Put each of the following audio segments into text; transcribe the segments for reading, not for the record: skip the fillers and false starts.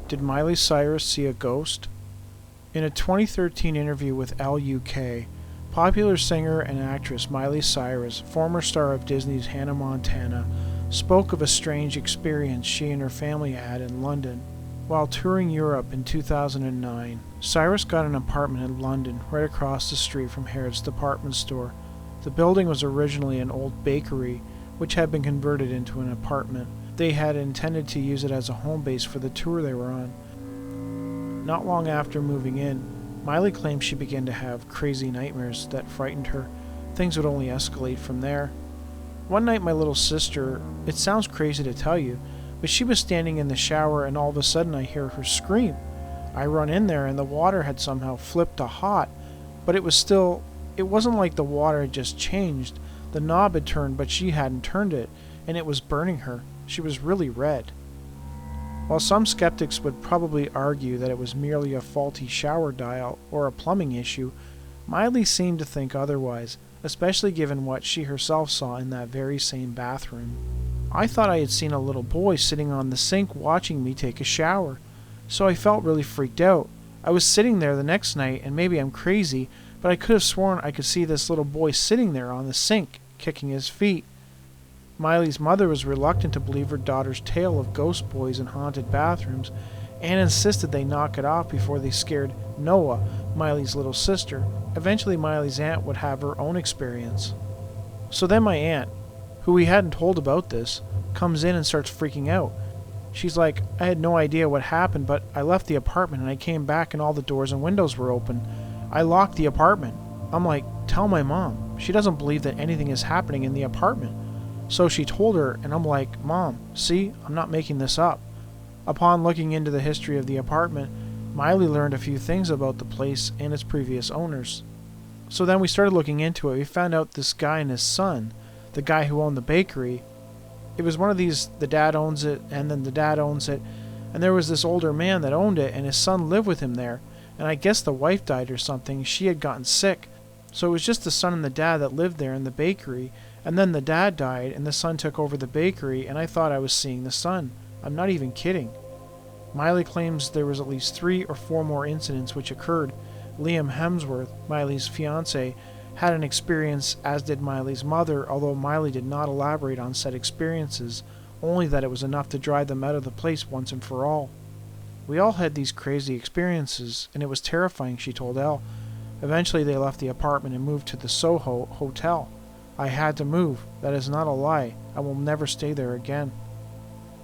Did Miley Cyrus see a ghost? In a 2013 interview with LUK, popular singer and actress Miley Cyrus, former star of Disney's Hannah Montana, spoke of a strange experience she and her family had in London. While touring Europe in 2009, Cyrus got an apartment in London right across the street from Harrods department store. The building was originally an old bakery, which had been converted into an apartment. They had intended to use it as a home base for the tour they were on. Not long after moving in, Miley claimed she began to have crazy nightmares that frightened her. Things would only escalate from there. One night my little sister, it sounds crazy to tell you, but she was standing in the shower and all of a sudden I hear her scream. I run in there and the water had somehow flipped to hot, but it wasn't like the water had just changed. The knob had turned, but she hadn't turned it, and it was burning her. She was really red. While some skeptics would probably argue that it was merely a faulty shower dial or a plumbing issue, Miley seemed to think otherwise, especially given what she herself saw in that very same bathroom. I thought I had seen a little boy sitting on the sink watching me take a shower, so I felt really freaked out. I was sitting there the next night, and maybe I'm crazy, but I could have sworn I could see this little boy sitting there on the sink, kicking his feet. Miley's mother was reluctant to believe her daughter's tale of ghost boys in haunted bathrooms and insisted they knock it off before they scared Noah, Miley's little sister. Eventually Miley's aunt would have her own experience. So then my aunt, who we hadn't told about this, comes in and starts freaking out. She's like, I had no idea what happened, but I left the apartment and I came back and all the doors and windows were open. I locked the apartment. I'm like, tell my mom. She doesn't believe that anything is happening in the apartment. So she told her, and I'm like, Mom, see, I'm not making this up. Upon looking into the history of the apartment, Miley learned a few things about the place and its previous owners. So then we started looking into it. We found out this guy and his son, the guy who owned the bakery, it was one of these, the dad owns it, and then the dad owns it, and there was this older man that owned it, and his son lived with him there, and I guess the wife died or something. She had gotten sick, so it was just the son and the dad that lived there in the bakery. And then the dad died, and the son took over the bakery, and I thought I was seeing the son. I'm not even kidding. Miley claims there was at least 3 or 4 more incidents which occurred. Liam Hemsworth, Miley's fiancé, had an experience, as did Miley's mother, although Miley did not elaborate on said experiences, only that it was enough to drive them out of the place once and for all. We all had these crazy experiences, and it was terrifying, she told Elle. Eventually they left the apartment and moved to the Soho Hotel. I had to move. That is not a lie. I will never stay there again.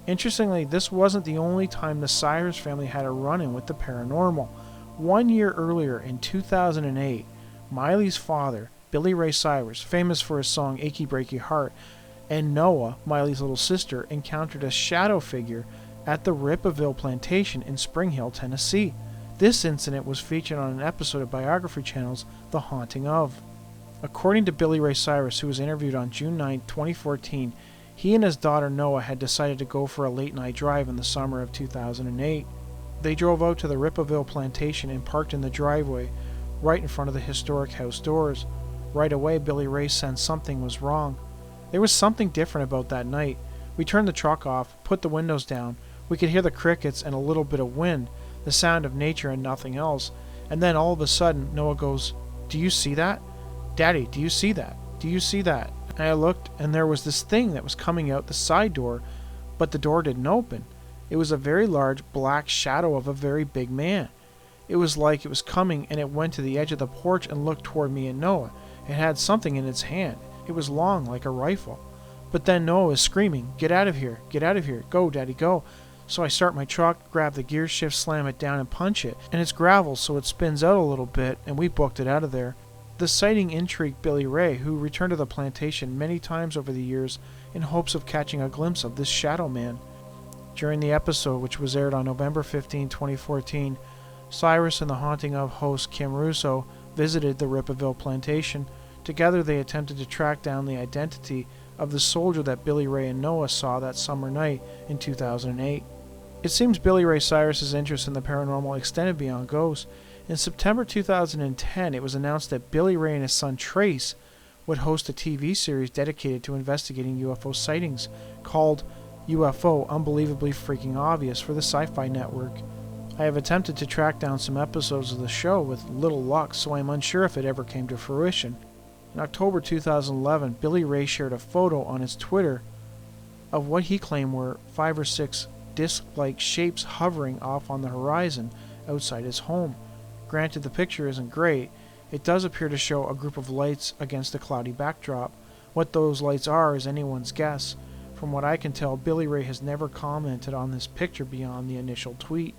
Interestingly, this wasn't the only time the Cyrus family had a run-in with the paranormal. 1 year earlier, in 2008, Miley's father, Billy Ray Cyrus, famous for his song Achy Breaky Heart, and Noah, Miley's little sister, encountered a shadow figure at the Rippaville Plantation in Spring Hill, Tennessee. This incident was featured on an episode of Biography Channel's The Haunting of. According to Billy Ray Cyrus, who was interviewed on June 9, 2014, he and his daughter Noah had decided to go for a late-night drive in the summer of 2008. They drove out to the Rippaville Plantation and parked in the driveway, right in front of the historic house doors. Right away, Billy Ray sensed something was wrong. There was something different about that night. We turned the truck off, put the windows down. We could hear the crickets and a little bit of wind, the sound of nature and nothing else. And then all of a sudden, Noah goes, "Do you see that? Daddy, do you see that? Do you see that?" And I looked, and there was this thing that was coming out the side door, but the door didn't open. It was a very large black shadow of a very big man. It was like it was coming, and it went to the edge of the porch and looked toward me and Noah. It had something in its hand. It was long, like a rifle. But then Noah was screaming, "Get out of here! Get out of here! Go, Daddy, go!" So I start my truck, grab the gear shift, slam it down, and punch it. And it's gravel, so it spins out a little bit, and we booked it out of there. The sighting intrigued Billy Ray, who returned to the plantation many times over the years in hopes of catching a glimpse of this shadow man. During the episode, which was aired on November 15, 2014, Cyrus and the Haunting of host Kim Russo visited the Rippaville Plantation. Together they attempted to track down the identity of the soldier that Billy Ray and Noah saw that summer night in 2008. It seems Billy Ray Cyrus's interest in the paranormal extended beyond ghosts. In September 2010, it was announced that Billy Ray and his son Trace would host a TV series dedicated to investigating UFO sightings called UFO Unbelievably Freaking Obvious for the Sci-Fi Network. I have attempted to track down some episodes of the show with little luck, so I'm unsure if it ever came to fruition. In October 2011, Billy Ray shared a photo on his Twitter of what he claimed were 5 or 6 disc-like shapes hovering off on the horizon outside his home. Granted, the picture isn't great. It does appear to show a group of lights against a cloudy backdrop. What those lights are is anyone's guess. From what I can tell, Billy Ray has never commented on this picture beyond the initial tweet.